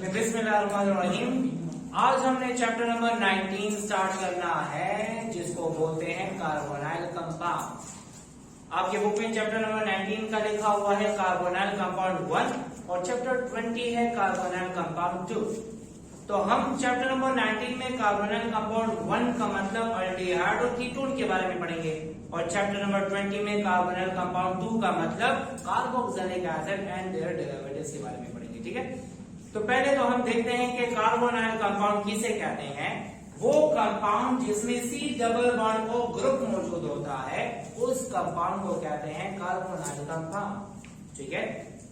बिस्मिल्लाहिर्रहमानिर्रहीम। आज हमने चैप्टर नंबर 19 स्टार्ट करना है, जिसको बोलते हैं कार्बोनाइल कंपाउंड। आपके बुक में चैप्टर नंबर 19 का लिखा हुआ है कार्बोनाइल कंपाउंड 1 और चैप्टर 20 है कार्बोनाइल कंपाउंड 2। तो हम चैप्टर नंबर 19 में कार्बोनाइल कंपाउंड 1 का मतलब अल्डिहाइड और कीटोन के बारे में पढ़ेंगे और चैप्टर नंबर 20 में कार्बोनाइल कंपाउंड 2 का मतलब carboxylic acid and their derivatives के बारे में पढ़ेंगे। ठीक है, तो पहले तो हम देखते हैं कि कार्बोनाइल कंपाउंड किसे कहते हैं। वो कंपाउंड जिसमें C double bond O group मौजूद होता है, उस कंपाउंड को कहते हैं कार्बोनाइल कंपाउंड। ठीक है,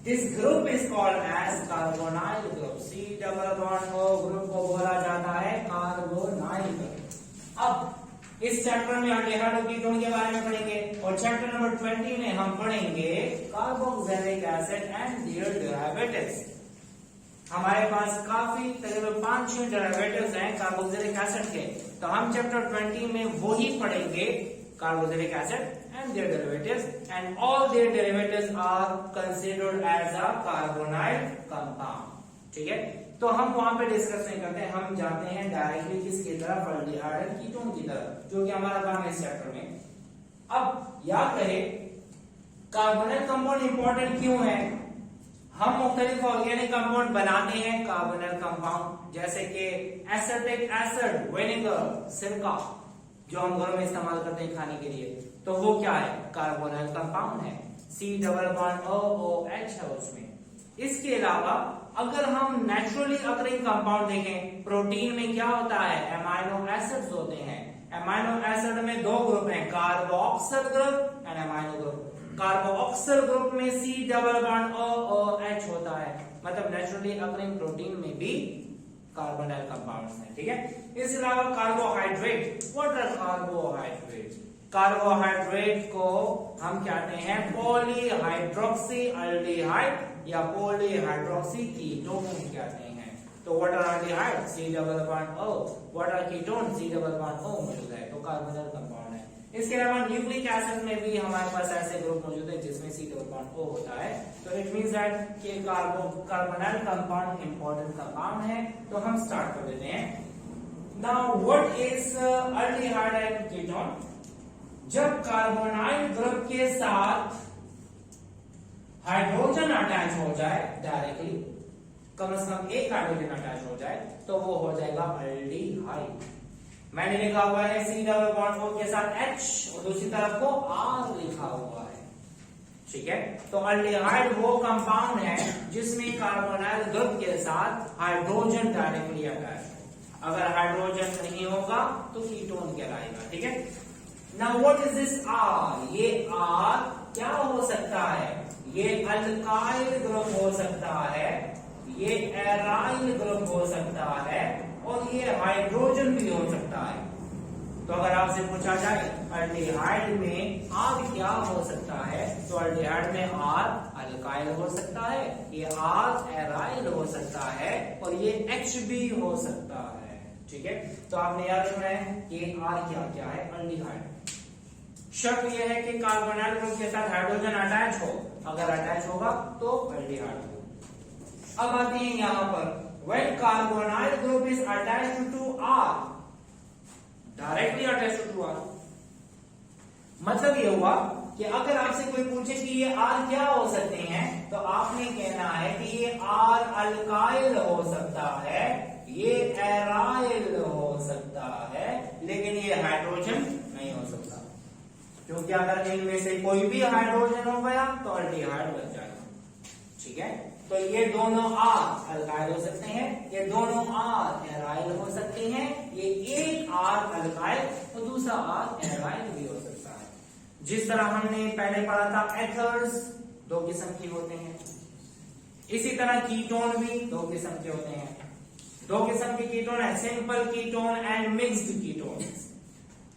this group is called as carbonyl group. C double bond O group को बोला जाता है कार्बोनाइल ग्रुप। अब इस चैप्टर में अल्डिहाइड और कीटोन के बारे में पढ़ेंगे और चैप्टर नंबर 20 में हम पढ़ेंगे carboxylic acid and their derivatives. हमारे पास काफी तकरीबन 5-6 डेरिवेटिव्स हैं कार्बोक्सिलिक एसिड के, तो हम चैप्टर 20 में वो ही पढ़ेंगे carboxylic acid and their derivatives and all their derivatives are considered as a carbonyl compound. ठीक है, तो हम वहां पे डिस्कस नहीं करते, हम जाते हैं डायरेक्टली किसकी तरफ, अल्डिहाइड और कीटोन की तरफ, जो कि हमारा काम है इस चैप्टर में। अब याद करें कार्बोनाइल कंपाउंड इंपॉर्टेंट क्यों है। हम मुख्तलिफ ऑर्गेनिक कंपाउंड बनाते हैं कार्बोनाइल कंपाउंड, जैसे कि एसिटिक एसिड, विनेगर, सिरका, जो हम घरों में इस्तेमाल करते हैं खाने के लिए, तो वो क्या है, कार्बोनाइल कंपाउंड है। C डबल बॉन्ड OOH है उसमें। इसके अलावा अगर हम नेचुरली अकरिंग कंपाउंड देखें, प्रोटीन में क्या होता है, एमाइनो एसिड्स होते हैं। एमाइनो एसिड में दो ग्रुप हैं, carboxyl group and amino group. Carboxyl group में C डबल बॉन्ड OOH होता है, मतलब नेचुरली अकरिंग प्रोटीन में भी कार्बोनाइल कंपाउंड्स हैं। ठीक है, इसके अलावा carbohydrate, what are carbohydrate. Carbohydrate को हम कहते हैं पॉलीहाइड्रोक्सी अल्डिहाइड या पॉलीहाइड्रोक्सी कीटोन कहते हैं। तो what are aldehyde, C double bond O, what are ketone, C double bond O मौजूद है, तो कार्बोनाइल कंपाउंड है। इसके अलावा न्यूक्लिक एसिड में भी हमारे पास ऐसे ग्रुप मौजूद है जिसमें C डबल बॉन्ड O होता है, तो इट मींस दैट कि कार्बोनाइल कंपाउंड इंपॉर्टेंट कंपाउंड है। तो हम स्टार्ट कर देते हैं। Now what is aldehyde and ketone. जब कार्बोनाइल ग्रुप के साथ हाइड्रोजन अटैच हो जाए डायरेक्टली, कम से कम एक हाइड्रोजन अटैच हो जाए, तो वो हो जाएगा अल्डिहाइड। मैंने लिखा हुआ है C डबल बॉन्ड O के साथ H और दूसरी तरफ को R लिखा हुआ है। ठीक है, तो अल्डिहाइड वो कंपाउंड है जिसमें कार्बोनाइल ग्रुप के साथ हाइड्रोजन डायरेक्टली अटैच हो। अगर हाइड्रोजन नहीं होगा तो कीटोन कहलाएगा। ठीक है, now what is this R। ये R क्या हो सकता है, ये अल्काइल ग्रुप हो सकता है, ये एराइल ग्रुप हो सकता है और ये हाइड्रोजन भी हो सकता है। तो अगर आपसे पूछा जाए अल्डिहाइड में R क्या हो सकता है, तो अल्डिहाइड में R अल्काइल हो सकता है, ये R एराइल हो सकता है और ये H भी हो सकता है। ठीक है, तो आपने याद रखना है कि R क्या क्या है, अल्डिहाइड। शर्त यह है कि कार्बोनाइल ग्रुप के साथ हाइड्रोजन अटैच हो, अगर अटैच होगा तो अल्डिहाइड हो। अब आते हैं यहां पर, when carbonyl group is attached to R, directly attached to R, मतलब ये हुआ कि अगर आपसे कोई पूछे कि ये R क्या हो सकते हैं, तो आपने कहना है कि ये R अल्काइल हो सकता है, ये एराइल हो सकता है, लेकिन ये हाइड्रोजन नहीं हो सकता, क्योंकि अगर इनमें से कोई भी हाइड्रोजन हो गया तो अल्डिहाइड बन जाएगा। ठीक है, तो ये दोनों R अल्काइल हो सकते हैं, ये दोनों R एराइल हो सकते हैं, ये एक R अल्काइल और दूसरा R एराइल भी हो सकता है। जिस तरह हमने पहले पढ़ा था एथर्स दो किस्म के होते हैं, इसी तरह कीटोन भी दो किस्म के होते हैं। दो किस्म के कीटोन है, simple ketone and mixed ketone.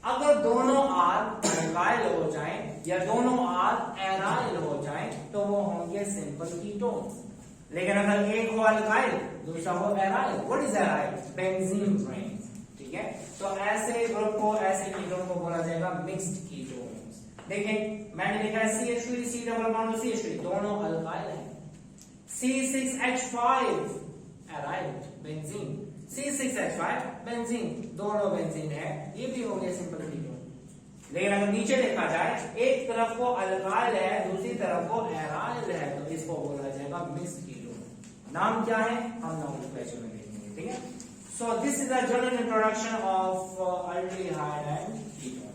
अगर दोनों R अल्काइल हो जाएं या दोनों R एराइल हो जाएं तो वो होंगे सिंपल कीटोन। लेकिन अगर एक हो अल्काइल दूसरा हो aryl, what is aryl, benzene ring. ठीक है, तो ऐसे ग्रुप को, ऐसे कीटोन को बोला जाएगा मिक्स्ड कीटोन्स। देखें मैंने लिखा है CH3 C double bond CH3 दोनों अल्काइल हैं, C6H5 aryl benzene, C6H5 benzene, दोनों बेंजीन है, ये भी हो गया सिंपल कीटोन। लेकिन अगर नीचे देखा जाए एक तरफ को अल्काइल है दूसरी तरफ को एराइल है तो इसको बोला जाएगा मिक्स्ड कीटोन। नाम क्या है हम नोमेनक्लेचर में देखेंगे, ठीक है। सो this is the general introduction of aldehyde and ketone,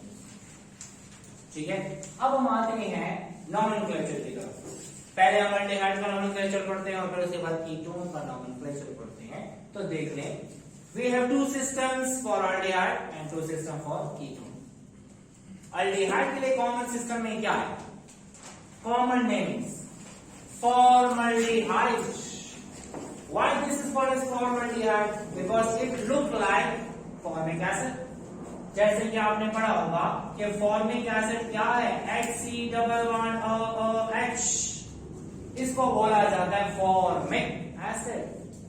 ठीक है। अब हम आते हैं नोमेनक्लेचर की तरफ। पहले हम अल्डिहाइड का नोमेनक्लेचर पढ़ते हैं और फिर उसके बाद कीटोन का नोमेनक्लेचर पढ़ते हैं। तो देख लें, we have two systems for aldehyde and two system for ketone. Aldehyde के लिए कॉमन सिस्टम में क्या है? Common names formaldehyde. Why this is called as formaldehyde? Because it look like formic acid. जैसे कि आपने पढ़ा होगा कि फॉर्मिक एसिड क्या है? HC+1OH, इसको बोला जाता है फॉर्मिक एसिड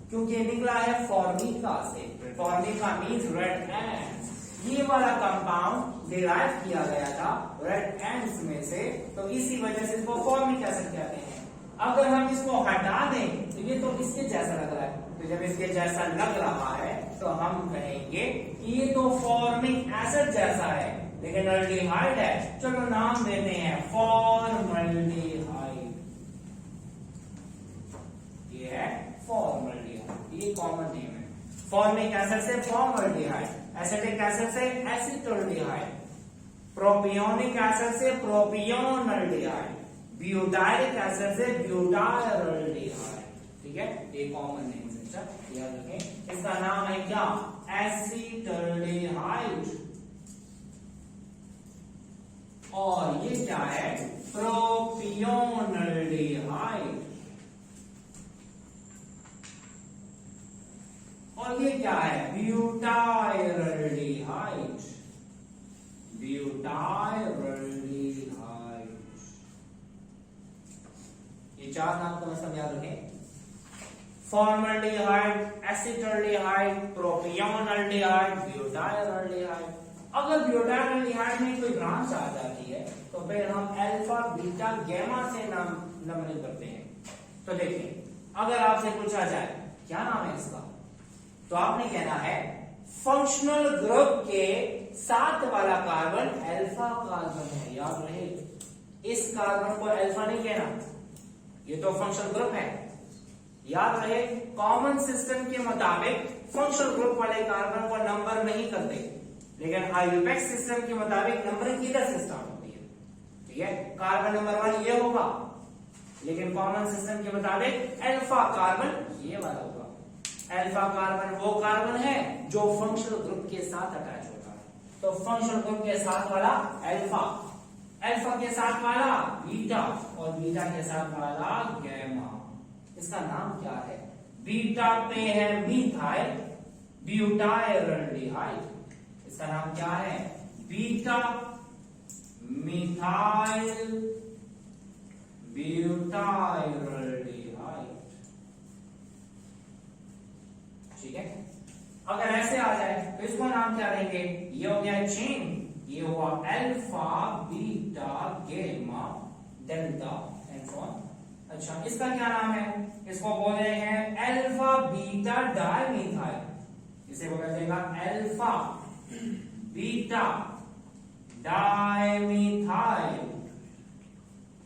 क्योंकि निकला है फॉर्मिका से। Formica means red ends. ये वाला कंपाउंड डिराइव किया गया था रेड एंड्स में से, तो इसी वजह से इसको फॉर्मिक एसिड कहते हैं। अगर हम इसको हटा दें तो ये तो इसके जैसा लग रहा है, तो जब इसके जैसा लग रहा है तो हम कहेंगे कि ये तो फॉर्मिक एसिड जैसा है लेकिन अल्डिहाइड है। चलो नाम देते हैं फॉर्मल्डिहाइड। ये है फॉर्मल्डिहाइड, ये कॉमन नेम है। फॉर्मिक एसिड से फॉर्मल्डिहाइड, एसिटिक एसिड से एसिटल्डिहाइड, प्रोपियोनिक एसिड से प्रोपियोनल्डिहाइड, ब्यूटाइलिक एसिड से ब्यूटायरल्डिहाइड, ठीक है। ये कॉमन नेम है, याद रखें। इसका नाम है क्या? एसिटल्डिहाइड। और ये क्या है? प्रोपियोनल्डिहाइड। और ये क्या है? ब्यूटायरल्डिहाइड। ब्यूटायरल्डिहाइड। ये चार नाम को मतलब याद रखें। Formaldehyde, acetaldehyde, propionaldehyde, butyraldehyde. अगर ब्यूटायरल्डिहाइड में कोई ब्रांच आ जाती है तो फिर हम अल्फा बीटा गैमा से नंबरिंग करते हैं। तो देखिए, अगर आपसे पूछा जाए क्या नाम है इसका, तो आपने कहना है फंक्शनल ग्रुप के साथ वाला कार्बन अल्फा कार्बन है। याद रहे, इस कार्बन को अल्फा नहीं कहना, ये तो फंक्शनल ग्रुप है। याद रहे, कॉमन सिस्टम के मुताबिक फंक्शनल ग्रुप वाले कार्बन को नंबर नहीं करते, लेकिन आईयूपैक्स सिस्टम के मुताबिक नंबरिंग किधर से स्टार्ट होती है? ठीक है, कार्बन नंबर 1 ये होगा, लेकिन कॉमन सिस्टम के मुताबिक अल्फा कार्बन ये वाला होगा। अल्फा कार्बन वो कार्बन है जो फंक्शनल ग्रुप के साथ अटैच होता है। तो फंक्शनल ग्रुप के साथ वाला अल्फा, अल्फा के साथ वाला बीटा और बीटा के साथ वाला गैमा। इसका नाम क्या है? बीटा पे है मिथाइल ब्यूटायरल्डिहाइड। इसका नाम क्या है? बीटा मिथाइल ब्यूटायरल्डिहाइड, ठीक है। अगर ऐसे आ जाए तो इसको नाम क्या देंगे? ये हो गया चेन, ये हुआ alpha beta gamma delta and so on. अच्छा, इसका क्या नाम है? इसको बोले हैं अल्फा बीटा डाइमिथाइल। इसे बोला जाएगा अल्फा बीटा डाइमिथाइल।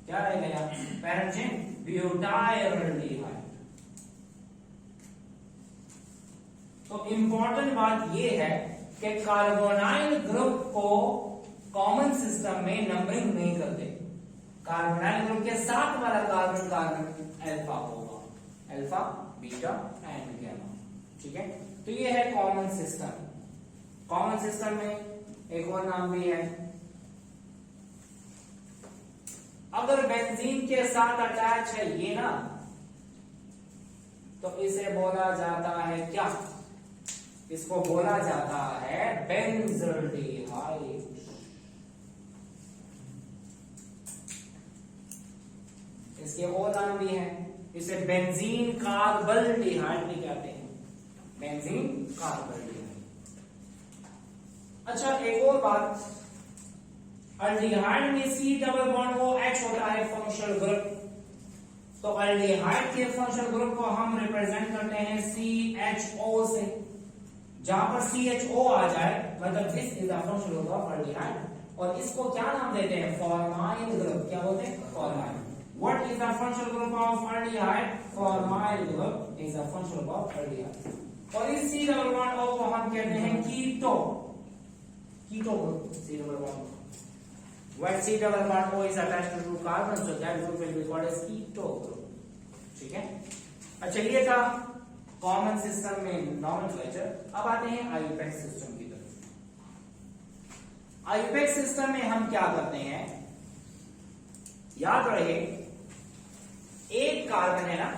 क्या रहेगा यहाँ? Parent chain butyraldehyde. तो इंपॉर्टेंट बात यह है कि कार्बोनाइल ग्रुप को कॉमन सिस्टम में नंबरिंग नहीं करते। कार्बोनाइल ग्रुप के साथ वाला कार्बन अल्फा होगा, अल्फा बीटा एंड गैमा, ठीक है। तो ये है कॉमन सिस्टम। कॉमन सिस्टम में एक और नाम भी है, अगर बेंजीन के साथ अटैच है ये ना, तो इसे बोला जाता है क्या? इसको बोला जाता है बेंजल्डिहाइड। इसके और नाम भी हैं, इसे बेंजीन कार्बल्डिहाइड भी कहते हैं, बेंजीन कार्बल्डिहाइड। अच्छा, एक और बात, अल्डिहाइड में C डबल बॉन्ड OH होता है फंक्शनल ग्रुप, तो अल्डिहाइड के फंक्शनल ग्रुप को हम रिप्रेजेंट करते हैं CHO से। जहां पर CHO आ जाए मतलब this is the functional group of aldehyde और इसको क्या नाम देते हैं? Formyl group. क्या बोलते हैं? Formyl. What is the functional group of aldehyde? Formyl group is the functional group of aldehyde. और इस C डबल बॉन्ड O को हम कहते हैं keto. Keto group C double bond. When C double bond O is attached to two carbons, so that group will be called as keto group. ठीक है? अच्छा ये था कॉमन सिस्टम में नॉमेनक्लेचर। अब आते हैं आईयूपैक्स सिस्टम की तरफ। आईयूपैक्स सिस्टम में हम क्या करते हैं? याद रहे एक कार्बन है ना,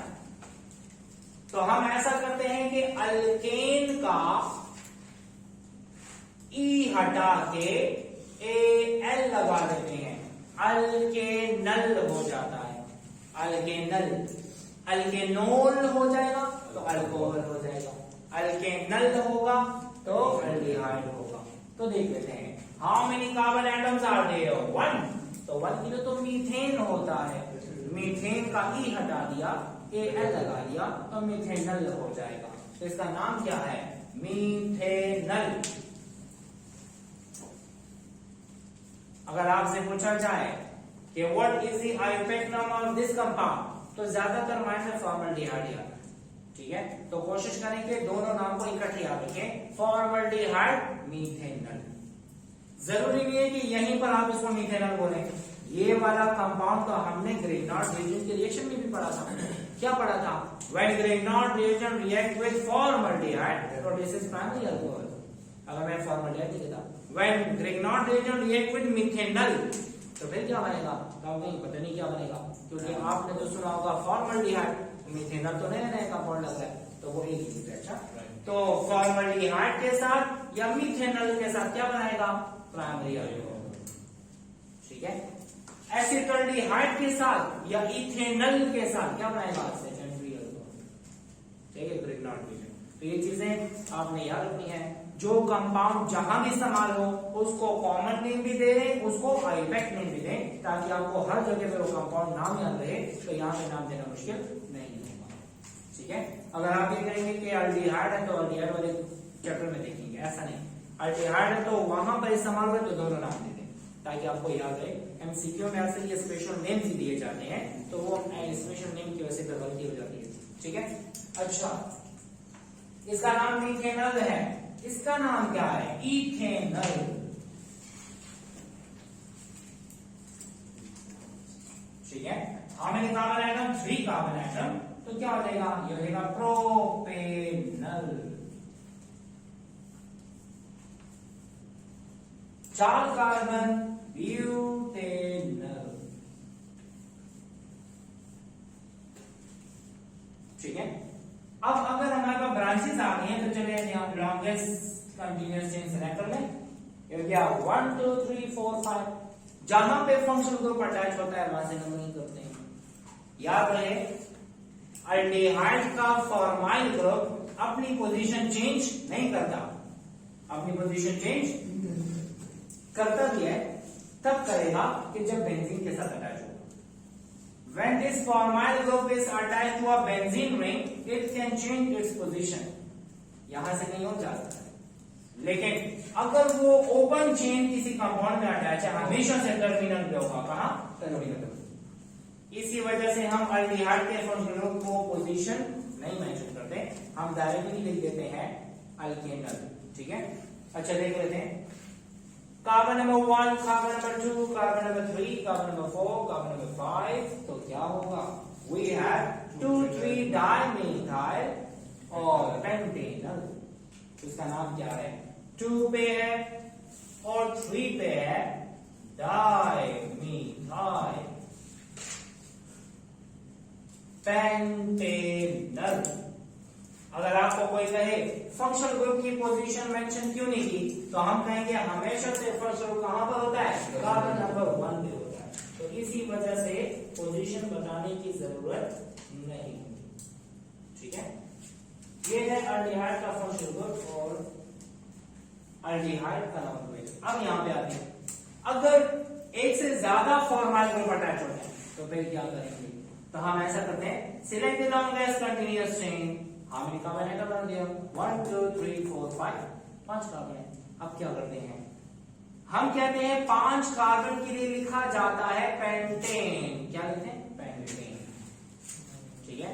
तो हम ऐसा करते हैं कि अल्केन का ई हटा के AL लगा देते हैं, अल्केनल हो जाता है। अल्केनल, अल्केनोल हो जाएगा तो अल्कोहल हो जाएगा, अल्केनल होगा तो अल्डिहाइड होगा। तो देख लेते हैं how many carbon atoms are there? 1। तो 1 के लिए तो मीथेन होता है, मीथेन का ई हटा दिया, AL लगा दिया तो मीथेनल हो जाएगा। तो इसका नाम क्या है? मीथेनल। अगर आपसे पूछा जाए कि what is the IUPAC number of this compound, तो ज्यादातर माइंड में फॉर्मल्डिहाइड आता है। ठीक है, तो कोशिश करें कि दोनों नाम को इकट्ठे याद रखें, फॉर्मल्डिहाइड, मीथेनल। जरूरी नहीं है कि यहीं पर आप इसको मीथेनल बोलें। ये वाला कंपाउंड तो हमने ग्रिग्नार्ड रिएजेंट के रिएक्शन में भी पढ़ा था। क्या पढ़ा था? When Grignard reagent react with formaldehyde produces primary alcohol. अगर मैं फॉर्मल्डिहाइड लिखता when Grignard reagent react with methanal, तो फिर क्या बनेगा? पता नहीं क्या बनेगा, क्योंकि आपने तो सुना होगा फॉर्मल्डिहाइड, मीथेनल तो नया नया कंपाउंड लग रहा है, तो वो एक ही है। अच्छा, तो फॉर्मल्डिहाइड के साथ या मीथेनल के साथ क्या बनाएगा? Primary alcohol. ठीक है, एसिटल्डिहाइड के साथ या इथेनल के साथ क्या बनाएगा? Secondary alcohol. ठीक है, ग्रिग्नार्ड रिएजेंट। तो ये चीजें आपने याद रखनी है। जो कंपाउंड जहां भी इस्तेमाल हो उसको कॉमन नेम भी दे दें, उसको आईयूपैक नेम भी दें, ताकि आपको हर जगह पे वो कंपाउंड नाम याद रहे। तो यहाँ पे नाम देना मुश्किल नहीं होगा। ठीक है, अगर आप ये कहेंगे कि अल्डिहाइड है तो अल्डिहाइड वाले चैप्टर में देखेंगे, ऐसा नहीं। अल्डिहाइड है तो वहां पर इस्तेमाल हुए तो दोनों नाम दे दें, ताकि आपको याद रहे। एमसीक्यू में आपसे ये स्पेशल नेम्स ही दिए जाते हैं, तो वो स्पेशल नेम की वजह से गलती हो जाती है। ठीक है, अच्छा इसका नाम मीथेनल है, इसका नाम क्या है? इथेनल। ठीक है, हमें कार्बन एटम 3 कार्बन एटम, तो क्या हो जाएगा? ये हो जाएगा प्रोपेनल। 4 carbon butanal. ठीक है, अब अगर हमारे पास ब्रांचेस आ गई हैं तो चले यहाँ लॉन्गेस्ट कंटिन्यूअस चेन सेलेक्ट कर लें। ये क्या 1 2 3 4 5, जहां पे फंक्शनल ग्रुप अटैच होता है वहां से नंबरिंग करते हैं। याद रहे अल्डिहाइड का फॉर्माइल ग्रुप अपनी पोजीशन चेंज नहीं करता, अपनी पोजीशन चेंज करता भी है तब करेगा कि जब बेंजीन के साथ अटैच होगा। When this formyl group is attached to a benzene ring, it can change its position. यहां से कहीं और जा सकता है, लेकिन अगर वो ओपन चेन किसी कंपाउंड में अटैच है हमेशा से टर्मिनल पे होगा। कहां? टर्मिनल पे। इसी वजह से हम अल्डिहाइड के फंक्शनल ग्रुप को पोजीशन नहीं मेंशन करते, हम डायरेक्टली लिख देते हैं अल्केनल। ठीक है, अच्छा देख लेते हैं carbon number 1, carbon number 2, carbon number 3, carbon number 4, carbon number 5, तो क्या होगा? वी हैव 2,3 डाइमिथाइल और पेंटेनल। इसका नाम क्या है? 2 पे है और 3 पे है डाइमिथाइल पेंटेनल। अगर आपको कोई कहे फंक्शनल ग्रुप की पोजीशन मेंशन क्यों नहीं की, तो हम कहेंगे हमेशा से फंक्शनल ग्रुप कहां पर होता है? कार्बन नंबर 1 पे होता है। तो इसी वजह से पोजीशन बताने की जरूरत नहीं होती। ठीक है, ये है अल्डिहाइड का फंक्शनल ग्रुप और अल्डिहाइड का नॉमेनक्लेचर। अब यहां पे आते हैं, अगर एक से ज्यादा फॉर्माइल ग्रुप अटैच होते हैं तो फिर क्या करेंगे? तो हम ऐसा करते हैं, select the longest continuous chain. How many carbon atom बन गया? 1 2 3 4 5, 5 कार्बन है। अब क्या करते हैं, हम कहते हैं 5 कार्बन के लिए लिखा जाता है पेंटेन। क्या लिखते हैं? पेंटेन। ठीक है,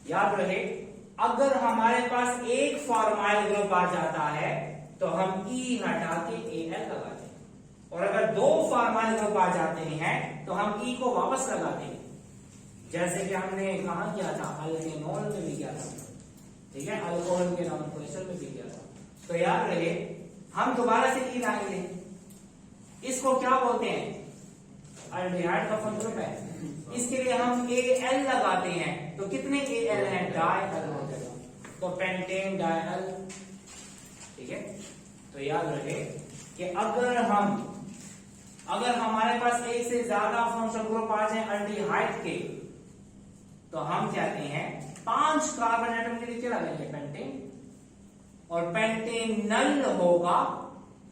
याद रहे, अगर हमारे पास एक फॉर्माइल ग्रुप आ जाता है तो हम ई हटा के एल लगाते हैं, और अगर 2 फॉर्माइल ग्रुप आ जाते हैं तो हम ई को वापस लगाते हैं, जैसे कि हमने कहा किया था, अल्केनॉल में भी किया था। ठीक है, अल्कोहल के नॉमेनक्लेचर में भी किया था। तो याद रहे, हम दोबारा से ई लाएंगे, इसको क्या बोलते हैं? अल्डिहाइड का फंक्शन ग्रुप है, इसके लिए हम एल लगाते हैं। तो कितने एल हैं? डाई-एल हो जाएगा, तो पेंटेन डाई-एल। ठीक है, तो याद रहे कि अगर हमारे पास एक से ज्यादा फंक्शनल ग्रुप आ जाए अल्डिहाइड के, तो हम कहते हैं 5 कार्बन एटम के लिए क्या लगेंगे? पेंटेन। और पेंटेनल होगा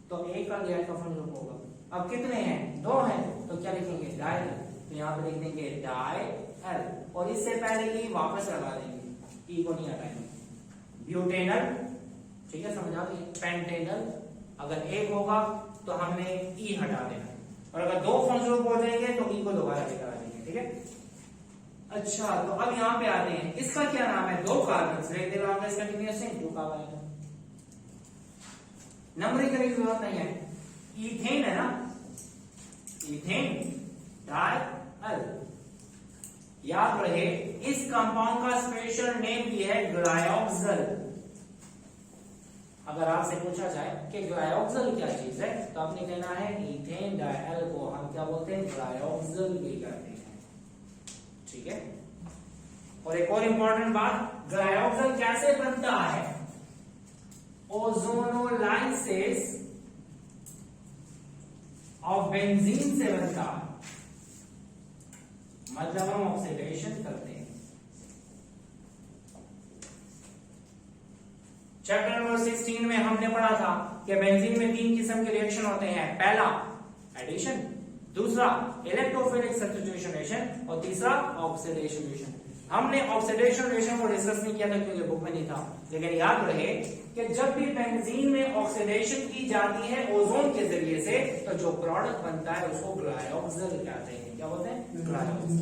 तो एक अल्डिहाइड का फंक्शनल ग्रुप होगा। अब कितने हैं? 2 हैं, तो क्या लिखेंगे? डाई। तो यहां पे लिख देंगे डाई-एल, और इससे पहले ई वापस लगा देंगे, ई को नहीं हटाएंगे। ब्यूटेनल, ठीक है, समझ आ गई? पेंटेनल अगर एक होगा तो हमने ई हटा देना, और अगर 2 फंक्शनल ग्रुप हो जाएंगे तो ई को दोबारा लगा देंगे। ठीक है, अच्छा, तो अब यहां पे आते हैं, इसका क्या नाम है? 2 carbon, select the longest continuous chain, 2 carbon. Numbering करने की जरूरत नहीं है, इथेन है ना, इथेन डाई-एल। याद रहे, इस कंपाउंड का स्पेशल नेम भी है ग्लायोक्सल। अगर आपसे पूछा जाए कि ग्लायोक्सल क्या चीज है, तो आपने कहना है इथेन डाई-एल को हम क्या बोलते हैं? ग्लायोक्सल भी कहते हैं। ठीक है, और एक और इंपॉर्टेंट बात, ग्लायोक्सल कैसे बनता है? ओजोनोलाइसिस ऑफ बेंजीन से बनता है, मतलब हम ऑक्सीडेशन करते हैं। चैप्टर नंबर 16 में हमने पढ़ा था कि बेंजीन में 3 किस्म के रिएक्शन होते हैं। पहला एडिशन, दूसरा इलेक्ट्रोफिलिक सब्स्टिट्यूशन रिएक्शन, और तीसरा ऑक्सीडेशन रिएक्शन। हमने ऑक्सीडेशन रिएक्शन को डिस्कस नहीं किया था क्योंकि बुक में नहीं था, लेकिन याद रहे कि जब भी बेंजीन में ऑक्सीडेशन की जाती है ओजोन के जरिए से, तो जो प्रोडक्ट बनता है उसको ग्लायोक्सल कहते हैं। क्या बोलते हैं? Glyoxal.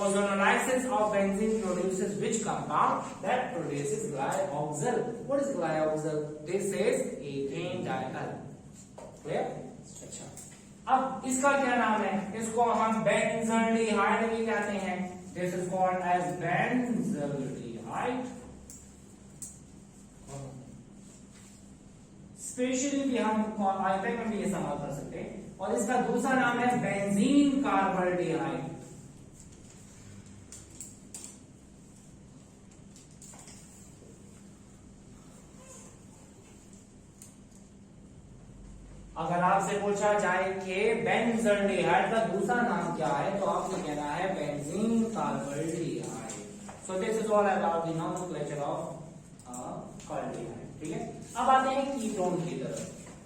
Ozonolysis of benzene produces which compound? That produces glyoxal. What is glyoxal? This is ethane dial. Clear? अच्छा, अब इसका क्या नाम है? इसको हम बेंजल्डिहाइड भी कहते हैं। This is called as benzaldehyde. Specially भी हम आईपैक में भी ये इस्तेमाल कर सकते हैं। और इसका दूसरा नाम है बेंजीन कार्बल्डिहाइड। अगर आपसे पूछा जाए कि बेंजल्डिहाइड का दूसरा नाम क्या है, तो आपने कहना है benzene carbaldehyde. So this is all about the nomenclature of carbaldehyde. ठीक है, अब आते हैं कीटोन की तरफ।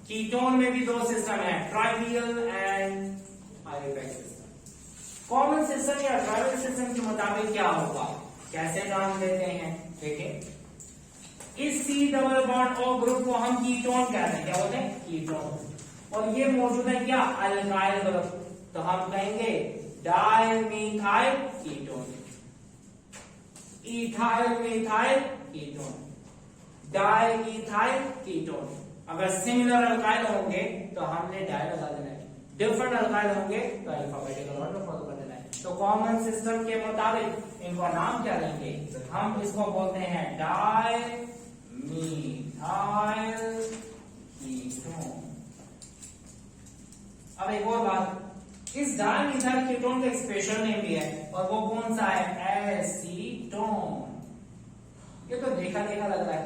कीटोन में भी 2 सिस्टम है, ट्राइवियल एंड आयोडेक सिस्टम। कॉमन सिस्टम या ट्राइवियल सिस्टम के मुताबिक क्या होगा, कैसे नाम देते हैं? देखिए, इस C double bond O group को हम कीटोन कहते हैं। क्या बोलते हैं? कीटोन। और ये मौजूद है क्या? अल्काइल ग्रुप, तो हम कहेंगे dimethyl ketone. Ethyl methyl ketone, diethyl ketone. अगर सिमिलर अल्काइल होंगे तो हमने डाई लगा देना है, डिफरेंट अल्काइल होंगे तो अल्फाबेटिकल ऑर्डर फॉलो कर देना है। तो कॉमन सिस्टम के मुताबिक इनका नाम क्या लेंगे? हम इसको बोलते हैं डाई मिथाइल कीटोन। अब एक और बात, इस डाइमिथाइल कीटोन का एक स्पेशल नेम भी है, और वो कौन सा है? एसीटोन। ये तो देखा देखा लग रहा है,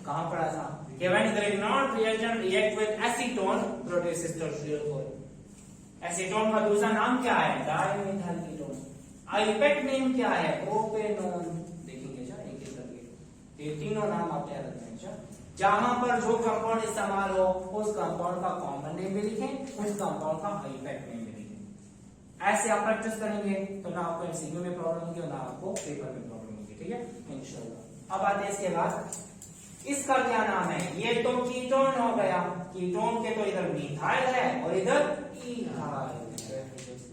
कहां पढ़ा था? When the Reynolds reaction react with acetone produces tertiary। Acetone का दूसरा नाम क्या है? Dimethyl ketone. आईपैक नेम क्या है? प्रोपेनोन। देखेंगे क्या एक एक करके, ये तीनों नाम आप याद रखना है। जहां पर जो कंपाउंड इस्तेमाल हो उस कंपाउंड का कॉमन नेम भी लिखें, उस कंपाउंड का आईपैक नेम भी लिखें। ऐसे आप प्रैक्टिस करेंगे तो ना आपको एमसीक्यू में प्रॉब्लम होगी और ना आपको पेपर में प्रॉब्लम होगी, ठीक है इंशाल्लाह। अब आते हैं इसके बाद, इसका क्या नाम है? ये तो कीटोन हो गया, कीटोन के तो इधर मिथाइल है और इधर इथाइल है,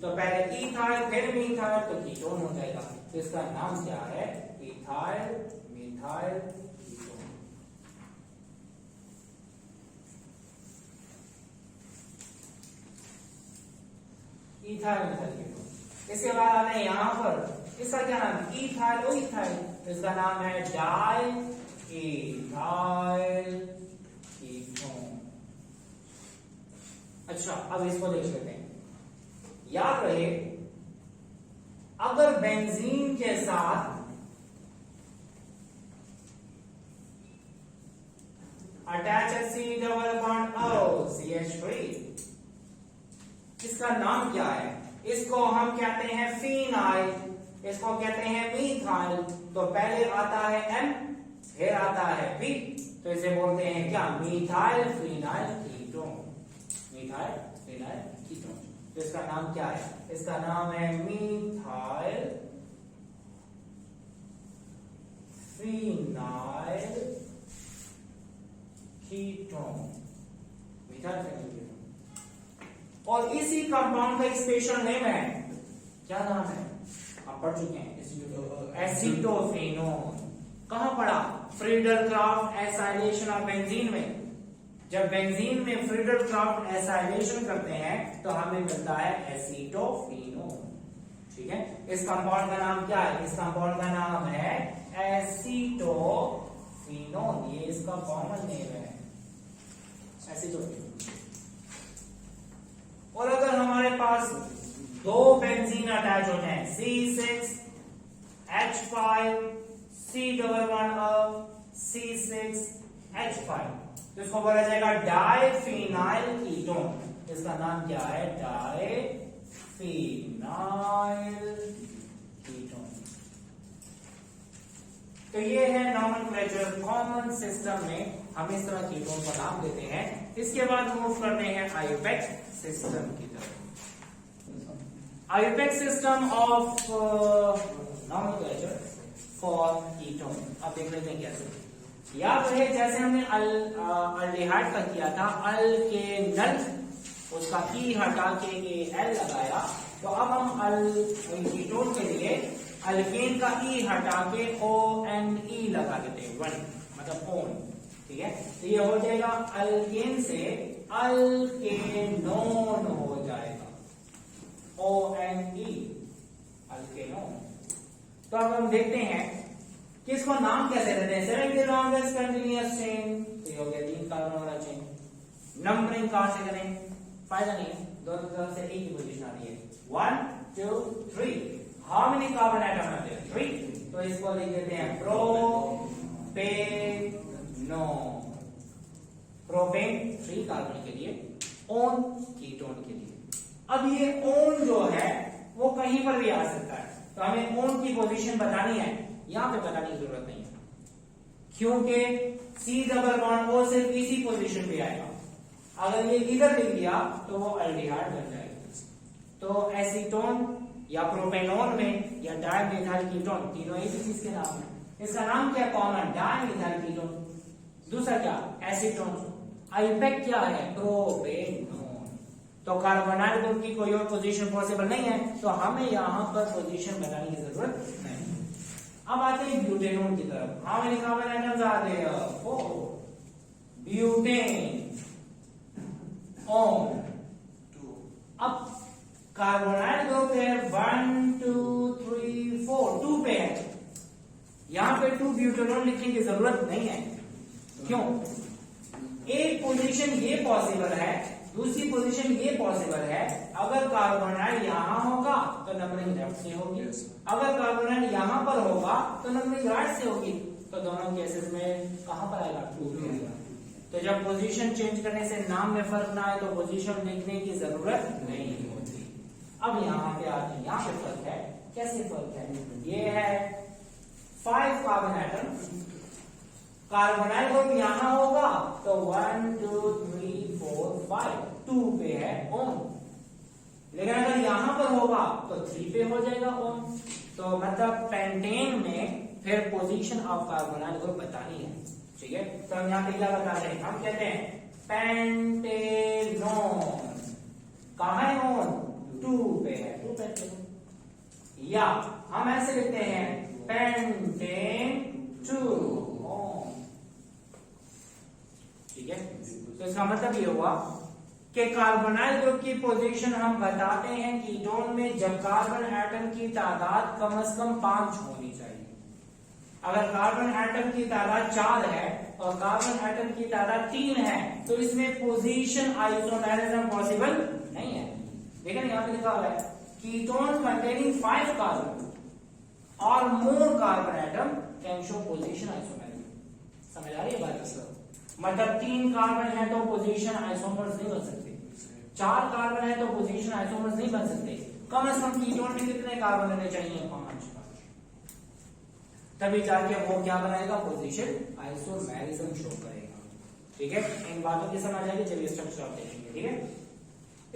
तो पहले इथाइल फिर मिथाइल तो कीटोन हो जाएगा। तो इसका नाम क्या है? Ethyl methyl ketone. Ethyl methyl ketone. इसके बाद आते हैं यहां पर, इसका क्या नाम है? इथाइल और इथाइल, इसका नाम है डाई इथाइल कीटोन। अच्छा अब इसको देख लेते हैं। याद रहे अगर बेंजीन के साथ attach C double bond O CH3, इसका नाम क्या है? इसको हम कहते हैं फिनाइल, इसको कहते हैं मिथाइल। तो पहले आता है M फिर आता है P, तो इसे बोलते हैं क्या? Methyl phenyl ketone. Methyl phenyl ketone, तो इसका नाम क्या है? इसका नाम है methyl phenyl ketone. Methyl phenyl ketone. और इसी कंपाउंड का एक स्पेशल नेम है, क्या नाम है? आप पढ़ चुके हैं, एसीटोफेनोन। कहां पढ़ा? Friedel Crafts acylation of benzene में। जब बेंजीन में फ्रीडल क्राफ्ट एसाइलेशन करते हैं तो हमें मिलता है एसीटोफेनोन, ठीक है। इस कंपाउंड का नाम क्या है? इस कंपाउंड का नाम है एसीटोफेनोन, ये इसका कॉमन नेम है एसीटोफेनोन। और अगर हमारे पास दो बेंजीन अटैच होते हैं, C6H5 C11C6H5, तो इसको बोला जाएगा डाइफिनाइल कीटोन। इसका नाम क्या है? Diphenyl ketone. तो ये है नॉमेनक्लेचर, कॉमन सिस्टम में हम इस तरह कीटोन का नाम देते हैं। इसके बाद मूव करते हैं आईयूपैक्स सिस्टम की तरफ। IUPAC's system of nomenclature for ketone. अब देख लेते हैं कैसे। याद रहे जैसे हमने अल्डिहाइड का किया था, अल्केनल, उसका ई हटा के एल लगाया, तो अब हम कीटोन के लिए अल्केन का ई हटा के ONE लगा देते हैं, वन मतलब ओन, ठीक है। तो ये हो जाएगा अल्केन से अल्केनोन हो जाएगा, ONE अल्केनोन। तो अब हम देखते हैं कि इसको नाम कैसे देते हैं। Select the longest continuous chain, तो ये हो गया 3 कार्बन वाला चेन। नंबरिंग कहां से करें? फायदा नहीं है, दोनों तरफ से एक ही पोजीशन आती है, 1 2 3। How many carbon atom are there? 3। तो इसको लिख देते हैं प्रोपेनोन। प्रोपेन 3 कार्बन के लिए, ओन कीटोन के लिए। अब ये ओन जो है वो कहीं पर भी आ सकता है, तो हमें ओन की पोजीशन बतानी है, यहां पे बताने की जरूरत नहीं है, क्योंकि C डबल बॉन्ड O सिर्फ इसी पोजीशन पे आएगा। अगर ये इधर लिख दिया तो वो अल्डिहाइड बन जाएगा। तो एसीटोन या प्रोपेनोन में या डाइमिथाइल कीटोन, तीनों एक ही चीज के नाम है। इसका नाम क्या कॉमन? Dimethyl ketone. दूसरा क्या? एसीटोन। आईयूपैक क्या है? प्रोपेनोन। तो कार्बोनाइल ग्रुप की कोई और पोजीशन पॉसिबल नहीं है, तो हमें यहां पर पोजीशन बताने की जरूरत नहीं। अब आते हैं ब्यूटेनोन की तरफ। How many carbon atoms are there? 4। Butan one 2। अब कार्बोनाइल ग्रुप है 1 2 3 4, 2 पे है, यहां पे 2 ब्यूटेनोन लिखने की जरूरत नहीं है। क्यों? एक पोजीशन ये पॉसिबल है, दूसरी पोजीशन ये पॉसिबल है। अगर कार्बोनाइल यहां होगा तो नंबरिंग लेफ्ट से होगी, अगर कार्बोनाइल यहां पर होगा तो नंबरिंग राइट से होगी। तो दोनों केसेस में कहां पर आएगा? 2 पे आएगा। तो जब पोजीशन चेंज करने से नाम में फर्क ना आए तो पोजीशन लिखने की जरूरत नहीं होती। अब यहां पे आते हैं, यहां पे फर्क है। कैसे फर्क है? ये है 5 कार्बन एटम, कार्बोनाइल ग्रुप यहां होगा तो 1 2 3 4 5, 2 पे है ओन। लेकिन अगर यहां पर होगा तो 3 पे हो जाएगा ओन। तो मतलब पेंटेन में फिर पोजीशन ऑफ कार्बोनाइल ग्रुप बतानी है, ठीक है। तो हम यहाँ पे क्या बता रहे हैं, हम कहते हैं पेंटेनोन कहाँ है, ओन 2 पे है, 2 पेंटेनोन। या हम ऐसे लिखते हैं पेंटेन 2 ओन, ठीक है। तो इसका मतलब ये हुआ कि कार्बोनाइल ग्रुप की पोजीशन हम बताते हैं कीटोन में जब कार्बन एटम की तादाद कम से कम 5 होनी चाहिए। अगर कार्बन एटम की तादाद 4 है और कार्बन एटम की तादाद 3 है तो इसमें पोजीशन आइसोमेरिज्म पॉसिबल नहीं है। देखिए यहां पे लिखा हुआ है कीटोन कंटेनिंग 5 कार्बन और more carbon atom can show position isomerism. समझ आ रही है बात? मतलब 3 कार्बन है तो पोजीशन आइसोमर्स नहीं बन सकते, 4 कार्बन है तो पोजीशन आइसोमर्स नहीं बन सकते। कम से कम कीटोन में कितने कार्बन रहने चाहिए, 5। तभी जाके वो क्या बनाएगा, पोजीशन आइसोमेरिज्म शो करेगा, ठीक है। इन बातों की समझ आएगी। चलिए स्ट्रक्चर आप देखेंगे, ठीक है।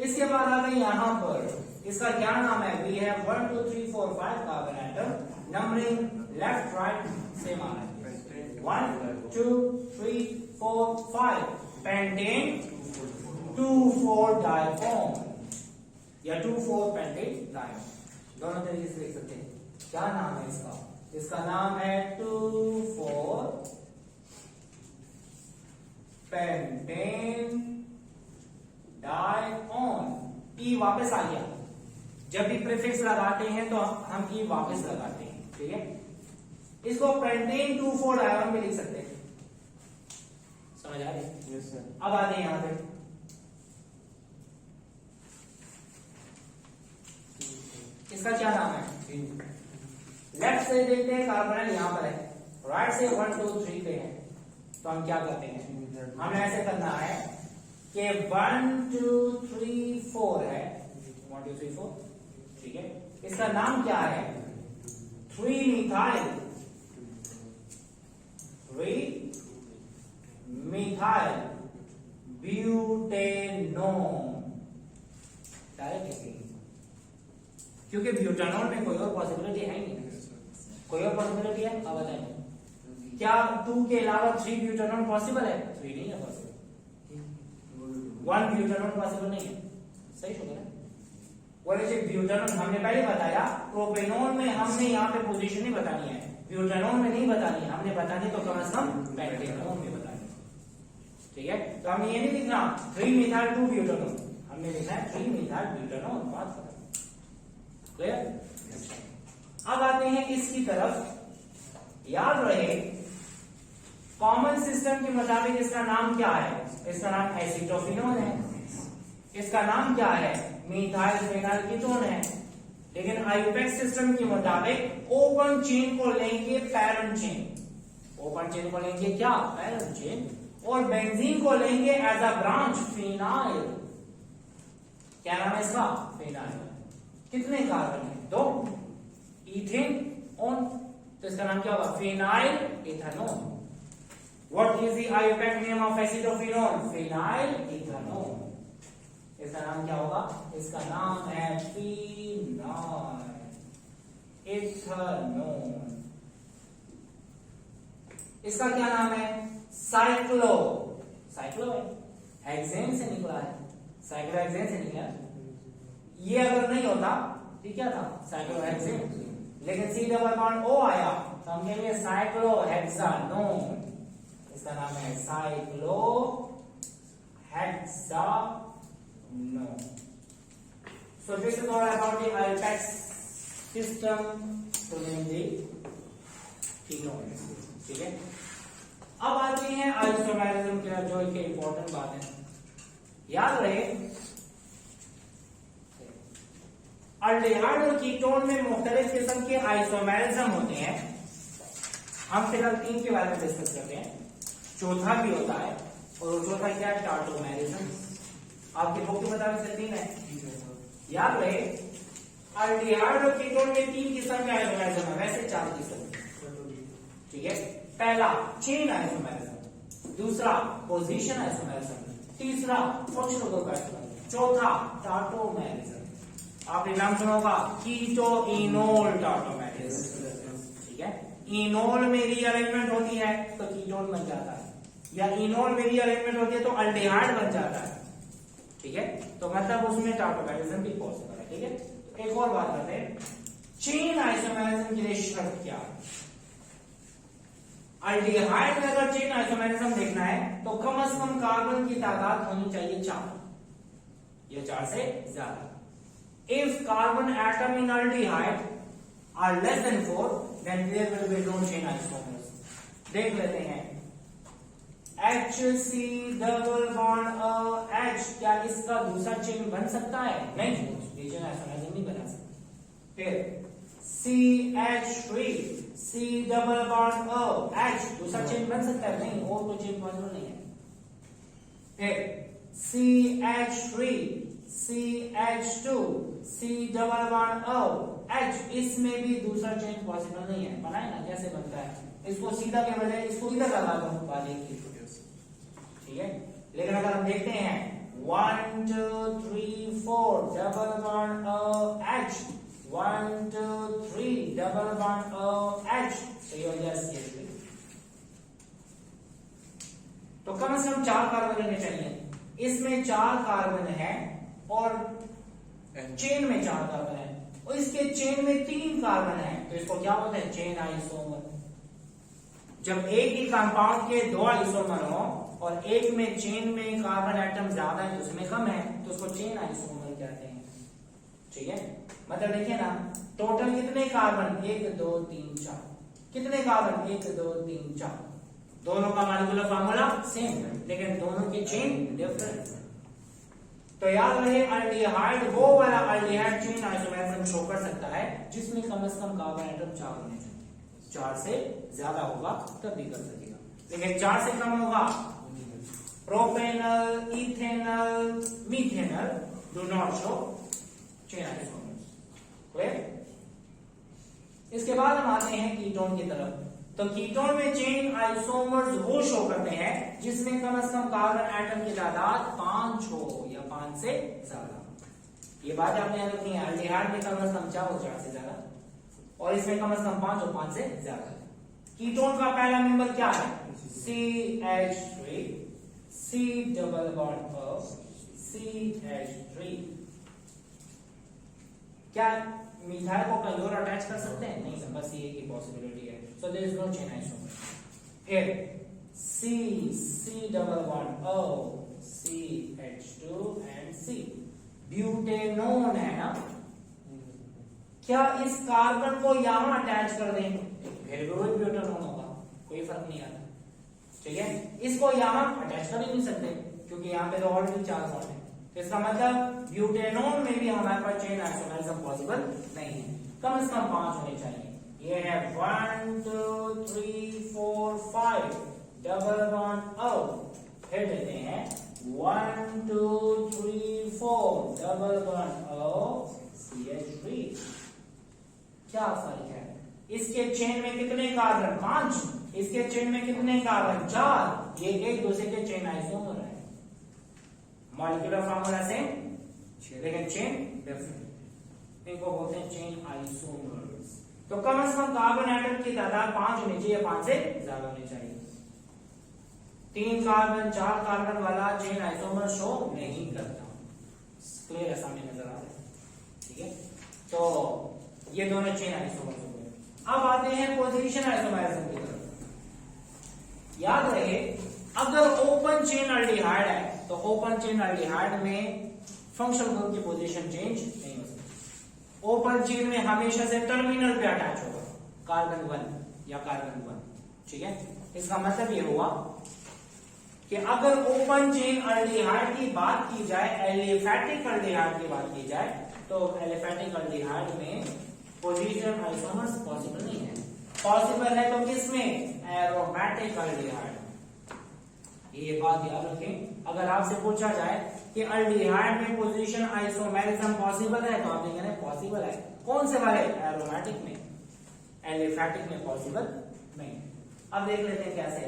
इसके बाद आ गए यहां पर, इसका क्या नाम है, we have 1 2 3 4 5 carbon atom, numbering left right same आ रहा है, 1 2 3 4 5 पेंटेन 2,4 डायफॉर्म या 2,4 पेंटेन डायफॉर्म, दोनों तरीके से लिख सकते हैं। क्या नाम है इसका, इसका नाम है 2,4 पेंटेन डायफॉर्म। ई वापस आ गया, जब भी प्रीफिक्स लगाते हैं तो हम ई वापस लगाते हैं, ठीक है। इसको पेंटेन 2,4 डायफॉर्म भी लिख सकते हैं, समझ आ रही है? Yes sir. अब आते हैं यहां पे, इसका क्या नाम है, लेफ्ट से देखते हैं कार्बन यहां पर है, राइट से 1 2 3 पे है, तो हम क्या करते हैं, हमें ऐसे करना है कि 1 2 3 4 है, 1 2 3 4, ठीक है। इसका नाम क्या है, 3 मिथाइल, 3 मिथाइल ब्यूटेनोन, डायरेक्ट लिखेंगे क्योंकि ब्यूटानोन में कोई और पॉसिबिलिटी है ही नहीं। कोई और पॉसिबिलिटी है, अब बताएं क्या 2 के अलावा 3 ब्यूटानोन पॉसिबल है, 3 नहीं है पॉसिबल, 1 ब्यूटानोन पॉसिबल नहीं है, सही होगा ना। और ऐसे ब्यूटानोन हमने पहले बताया, प्रोपेनोन में हमने यहाँ पे पोजीशन नहीं बतानी है, ब्यूटानोन में नहीं बतानी है, हमने बतानी तो कम से कम पेंटेनोन में बतानी है, ठीक है। तो हमें ये नहीं लिखना 3 मिथाइल 2 ब्यूटानोन, हमने लिखना है 3 मिथाइल ब्यूटानोन, बात खत्म, क्लियर। अब आते हैं इसकी तरफ, याद रहे कॉमन सिस्टम के मुताबिक इसका नाम क्या है, इसका नाम एसिटोफिनोन है, इसका नाम क्या है, मिथाइल फेनाइल कीटोन है। लेकिन आईयूपैक्स सिस्टम के मुताबिक ओपन चेन को लेंगे पैरेंट चेन, ओपन चेन को लेंगे क्या, पैरेंट चेन, और बेंजीन को लेंगे एज अ ब्रांच फिनाइल। क्या नाम है इसका, फिनाइल। कितने कार्बन है, 2, इथेन ऑन, तो इसका नाम क्या होगा, phenyl ethanol. What is the IUPAC name of acetophenone, phenyl ethanol. इसका नाम क्या होगा, इसका नाम है फिनाइल इथेनॉल। इसका क्या नाम है, साइक्लो, साइक्लो है, हेक्सेन से निकला है, साइक्लो हेक्सेन से निकला। ये अगर नहीं होता ठीक क्या था, साइक्लोहेक्सेन, लेकिन सी डबल बॉन्ड ओ आया तो हम कहेंगे साइक्लोहेक्सानोन। इसका नाम है cyclohexanone. So this is all about the IUPAC system to name the ketones, ठीक है। अब आते हैं आइसोमेरिज्म के जो एक इंपॉर्टेंट बात है, याद रहे अल्डिहाइड और कीटोन में मुख्तलिफ किस्म के आइसोमेरिज्म होते हैं। हम फिलहाल 3 के बारे में डिस्कस करते हैं, चौथा भी होता है, और चौथा क्या है, टार्टोमेरिज्म। आपके बुक के मुताबिक 3 है, याद रहे अल्डिहाइड और कीटोन में 3 किस्म के आइसोमेरिज्म है, वैसे 4 किस्म, ठीक है। पहला चेन आइसोमेरिज्म, दूसरा पोजीशन आइसोमेरिज्म, तीसरा फंक्शनल ग्रुप आइसोमेरिज्म, चौथा टार्टोमेरिज्म। आपने नाम सुना होगा कीटो इनोल टार्टोमेरिस, ठीक है। इनोल में रीअरेंजमेंट होती है तो कीटोन बन जाता है, या इनोल में रीअरेंजमेंट होती है तो अल्डिहाइड बन जाता है, ठीक है। तो मतलब उसमें टार्टोमेरिज्म भी पॉसिबल है, ठीक है। एक और बात करते हैं, चेन आइसोमेरिज्म के लिए शर्त क्या है। अल्डिहाइड में अगर चेन आइसोमेरिज्म देखना है तो कम से कम कार्बन की तादाद होनी चाहिए 4 या 4 से ज्यादा। If carbon atom in aldehyde are less than 4 then there will be no chain isomers। देख लेते हैं HC डबल बॉन्ड H, क्या इसका दूसरा चेन बन सकता है? नहीं, ये चेन आइसोमेरिज्म नहीं बना सकता। फिर CH3 C double bond H, दूसरा चेन बन सकता है? नहीं, और कोई चेन पॉसिबल नहीं है। फिर CH3 CH2 C double bond H, इसमें भी दूसरा चेन पॉसिबल नहीं है। बनाए ना कैसे बनता है, इसको सीधा के बजाय इसको इधर लगा दो वाले की, ठीक है। लेकिन अगर हम देखते हैं 1 2 3 4 double bond H, 1 2 3 double bond H, तो ये हो जाए CH3। तो कम से कम 4 कार्बन लेने चाहिए। इसमें 4 कार्बन है और चेन में 4 कार्बन है, और इसके चेन में 3 कार्बन है, तो इसको क्या बोलते हैं? Chain isomer. जब एक ही कंपाउंड के 2 आइसोमर हो और एक में चेन में कार्बन एटम ज्यादा है, उसमें कम है, तो उसको चेन आइसोमर कहते हैं, ठीक है। मतलब देखिए ना, टोटल कितने कार्बन? 1 2 3 4। कितने कार्बन? 1 2 3 4। दोनों का मॉलिक्यूलर फार्मूला सेम, लेकिन दोनों की चेन डिफरेंट। तो याद रहे, अल्डिहाइड वो वाला अल्डिहाइड चेन आइसोमेरिज्म शो कर सकता है जिसमें कम से कम कार्बन एटम 4 होने चाहिए। 4 से ज्यादा होगा तब भी कर सकेगा, लेकिन 4 से कम होगा propanal, ethanal, methanal do not show chain isomers. Clear? इसके बाद हम आते हैं कीटोन की तरफ। तो कीटोन में चेन आइसोमर्स वो शो करते हैं जिसमें कम से कम कार्बन एटम की तादाद 5 हो या 5 से ज्यादा। ये बात आपने याद रखनी है, अल्डिहाइड में कम से कम 4 हो 4 से ज्यादा, और इसमें कम से कम 5 हो 5 से ज्यादा। कीटोन का पहला मेंबर क्या है? CH3 C double bond CH3। क्या मिथाइल को कहीं और अटैच कर सकते हैं? नहीं सर, बस ये की पॉसिबिलिटी है, so there is no chain isomer. फिर C double bond O CH2 and C, butanone है ना। क्या इस कार्बन को यहां अटैच कर दें, फिर भी वही ब्यूटेनोन होगा, कोई फर्क नहीं आता, ठीक है। इसको यहां अटैच कर ही नहीं सकते क्योंकि यहाँ पे तो ऑलरेडी 4 बॉन्ड है, तो इसका मतलब ब्यूटेनोन में भी हमारे पास चेन आइसोमेरिज्म पॉसिबल नहीं है। कम से कम 5 होने चाहिए। ये है 1 2 3 4 5 डबल बॉन्ड O। फिर देते हैं 1 2 3 4 डबल बॉन्ड O CH3। क्या फर्क है? इसके चेन में कितने कार्बन? 5। इसके चेन में कितने कार्बन? 4। ये एक दूसरे के चेन आइसोमर है, मॉलिक्यूलर फार्मूला सेम लेकिन चेन डिफरेंट, इनको बोलते हैं चेन आइसोमर्स। तो कम से कम कार्बन एटम की तादाद 5 होनी चाहिए, 5 से ज्यादा होनी चाहिए। 3 कार्बन 4 कार्बन वाला चेन आइसोमर शो नहीं करता। क्लियर है? सामने नजर आ रहा है, ठीक है। तो ये दोनों चेन आइसोमर्स हो गए। अब आते हैं पोजीशन आइसोमेरिज्म की तरफ। याद रहे, अगर ओपन चेन अल्डिहाइड है तो ओपन चेन अल्डिहाइड में फंक्शनल ग्रुप की पोजीशन चेंज नहीं हो सकती। ओपन चेन में हमेशा से टर्मिनल पे अटैच होगा कार्बन 1 या कार्बन 1, ठीक है। इसका मतलब ये हुआ कि अगर ओपन चेन अल्डिहाइड की बात की जाए, एलिफैटिक अल्डिहाइड की बात की जाए, तो एलिफैटिक अल्डिहाइड में पोजीशन आइसोमर्स पॉसिबल नहीं है। पॉसिबल है तो किसमें? Aromatic aldehyde. ये बात याद रखें, अगर आपसे पूछा जाए कि अल्डिहाइड में पोजीशन आइसोमेरिज्म पॉसिबल है, तो आप देंगे पॉसिबल है। कौन से वाले? एरोमेटिक में। एलिफैटिक में पॉसिबल नहीं। अब देख लेते हैं कैसे।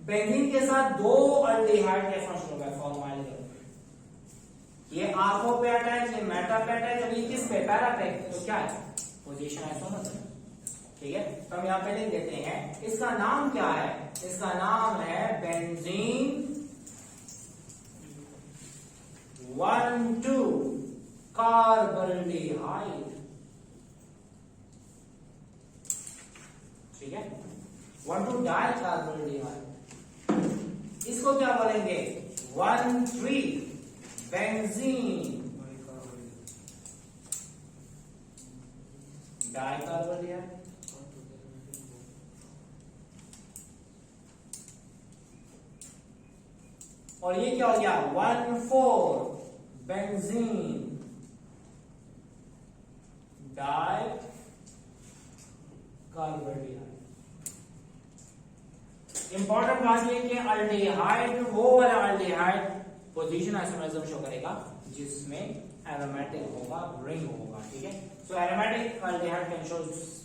बेंजीन के साथ 2 अल्डिहाइड के फंक्शन हो गए फॉर्माइल ग्रुप। ये आर्को पे अटैच, ये मेटा पे अटैच, और ये किस पे, पैरा पे, तो क्या है, पोजीशन आइसोमर। ठीक है, तो हम यहाँ पे लिख देते हैं, इसका नाम क्या है, इसका नाम है बेंजीन 1,2 कार्बोल्डिहाइड। ठीक है, 1,2 डाई कार्बोल्डिहाइड। इसको क्या बोलेंगे, 1,3 बेंजीन डाई कार्बोल्डिहाइड। और ये क्या हो गया, 1,4 बेंजीन डाई कार्बोल्डिहाइड। इंपॉर्टेंट बात ये कि अल्डिहाइड वो वाला अल्डिहाइड पोजीशन आइसोमरिज्म शो करेगा जिसमें एरोमेटिक होगा, रिंग होगा। ठीक है, so aromatic aldehyde can show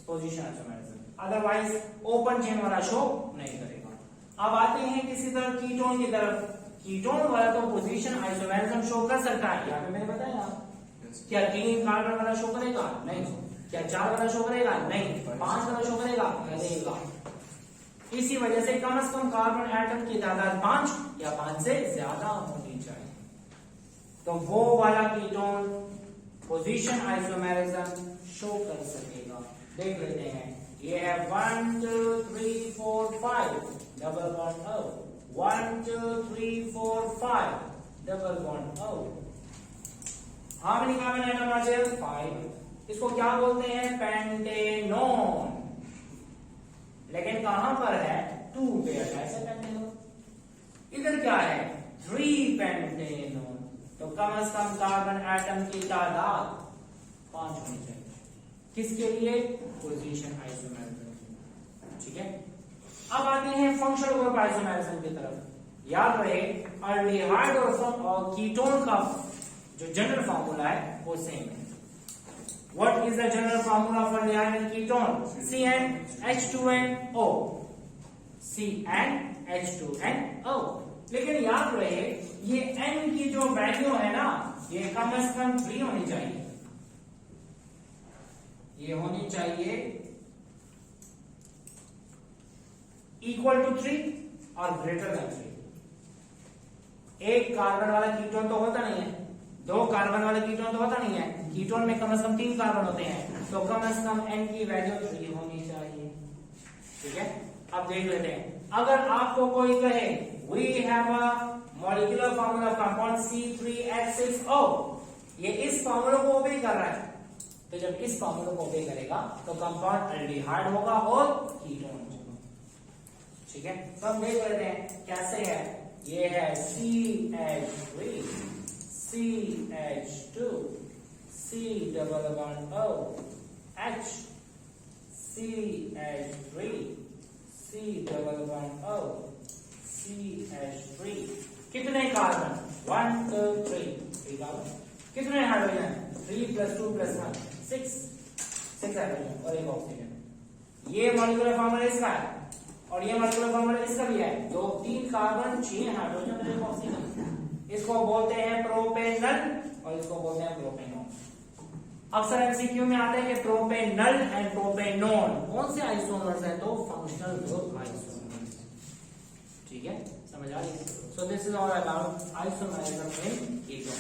position isomerism, otherwise open chain वाला शो नहीं करेगा। अब आते हैं किसी तरह कीटोन की तरफ। कीटोन वाला तो पोजीशन आइसोमरिज्म शो कर सकता है, यहाँ पे मैंने बताया। क्या 3 कार्बन वाला शो करेगा, नहीं। क्या 4 वाला शो करेगा, नहीं। 5 वाला शो करेगा, करेगा। इसी वजह से कम कार्बन एटम की तादाद 5 या 5 से ज्यादा होनी चाहिए, तो वो वाला कीटोन पोजीशन आइसोमेरिज्म शो कर सकेगा। देख लेते हैं, ये है 1 2 3 4 5 double bond O, 1 2 3 4 5 double bond O। How many carbon atom are there, 5। इसको क्या बोलते हैं, पेंटेनोन। लेकिन कहां पर है, 2 पे अटैच है पेंटेनोन। इधर क्या है, 3 पेंटेनोन। तो कम से कम कार्बन एटम की तादाद 5 होनी चाहिए, किसके लिए, पोजीशन आइसोमेरिज्म। ठीक है, अब आते हैं फंक्शनल ग्रुप आइसोमेरिज्म की तरफ। याद रहे, अल्डिहाइड और कीटोन का जो जनरल फार्मूला है वो सेम है। What is the general formula for aldehyde and ketone? CnH2nO, CnH2nO। लेकिन याद रहे, ये N की जो वैल्यू है ना, ये कम से कम 3 होनी चाहिए। ये होनी चाहिए इक्वल टू 3 और ग्रेटर देन 3। एक कार्बन वाला कीटोन तो होता नहीं है, 2 कार्बन वाले कीटोन तो होता नहीं है। कीटोन में कम से कम 3 कार्बन होते हैं, तो कम से कम N की वैल्यू 3 होनी चाहिए। ठीक है, अब देख लेते हैं, अगर आपको कोई कहे we have a molecular formula compound C3H6O, ये इस फार्मूला को ओबे कर रहा है, तो जब इस फार्मूला को ओबे करेगा तो कंपाउंड अल्डिहाइड होगा और कीटोन होगा। ठीक है, तो हम देख लेते हैं कैसे है। ये है CH3 CH2 C double bond O H CH3 C double bond O CH3। कितने कार्बन, 1 2 3 कार्बन। कितने हाइड्रोजन, 3 + 2 + 1 6 हाइड्रोजन और 1 ऑक्सीजन। ये मॉलिक्यूलर फार्मूला इसका है और ये मॉलिक्यूलर फार्मूला इसका भी है। 2 3 कार्बन 6 हाइड्रोजन और 1 ऑक्सीजन। इसको बोलते हैं प्रोपेनल और इसको बोलते हैं प्रोपेनोन। अक्सर एमसीक्यू में आता है कि प्रोपेनल एंड प्रोपेनोन कौन से आइसोमर्स हैं, तो फंक्शनल ग्रुप आइसोमर्स। ठीक है, समझ आ रही है। सो this is all about isomerism in ketone.